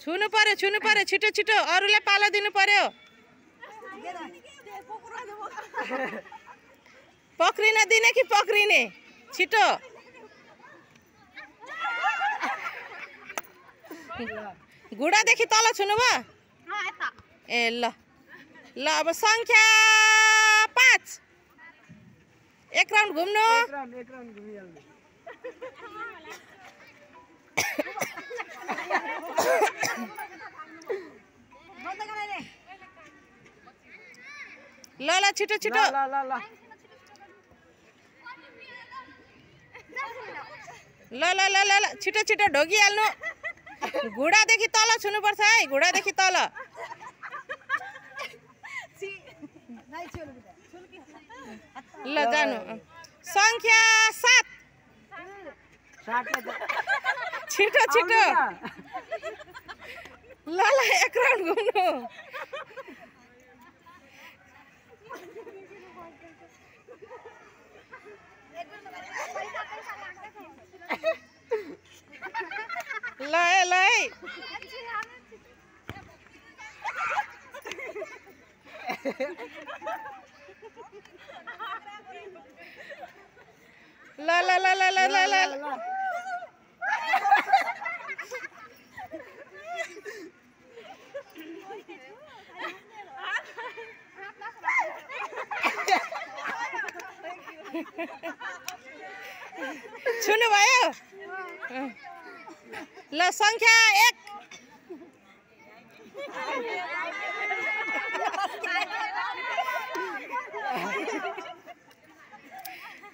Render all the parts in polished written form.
छुनु पर्यो छिटो छिटो अरूलाई पालो दिनु पर्यो पक्रिन दिने कि पक्रिने छिटो घुँडादेखि तल छुनु भयो ए ल ल अब संख्या 5 एक राउन्ड घुम्नु ल ल छिटो छिटो ल ल ल ल छिटो छिटो ढोगिहाल्नु घुँडादेखि तल छुनुपर्छ है घुँडादेखि तल ल जानु संख्या 7 छिटो छिटो ल ल एक राउन्ड घुम्नु ल ल ल ल ल ल ल ल छुनु भयो ल संख्या 1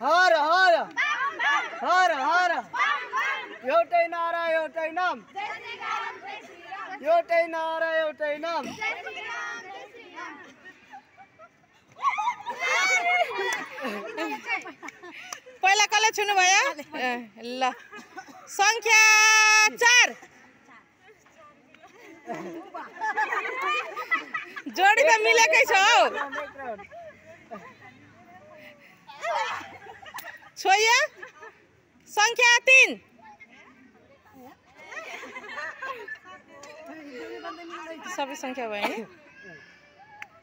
हर हर हर हर एउटै नारा एउटै नाम एउटै नारा एउटै नाम पहिला कसले छुनु भयो ल संख्या 4 जोडी त मिलेकै छ हौ छोया संख्या 3 सबै संख्या भयो नि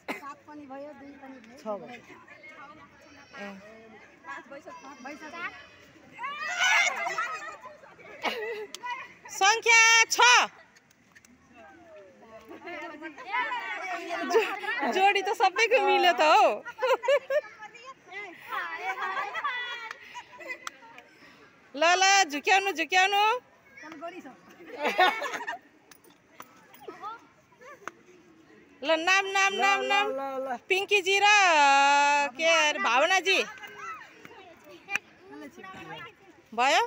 7 पनि भयो 2 पनि भयो 6 भयो 5 संख्या 6 जोडी त सबैको मिल्यो त हो ल ल झुक्याउनु झुक्याउनु ल नाम नाम नाम नाम पिंकी जी र के भावना जी भयो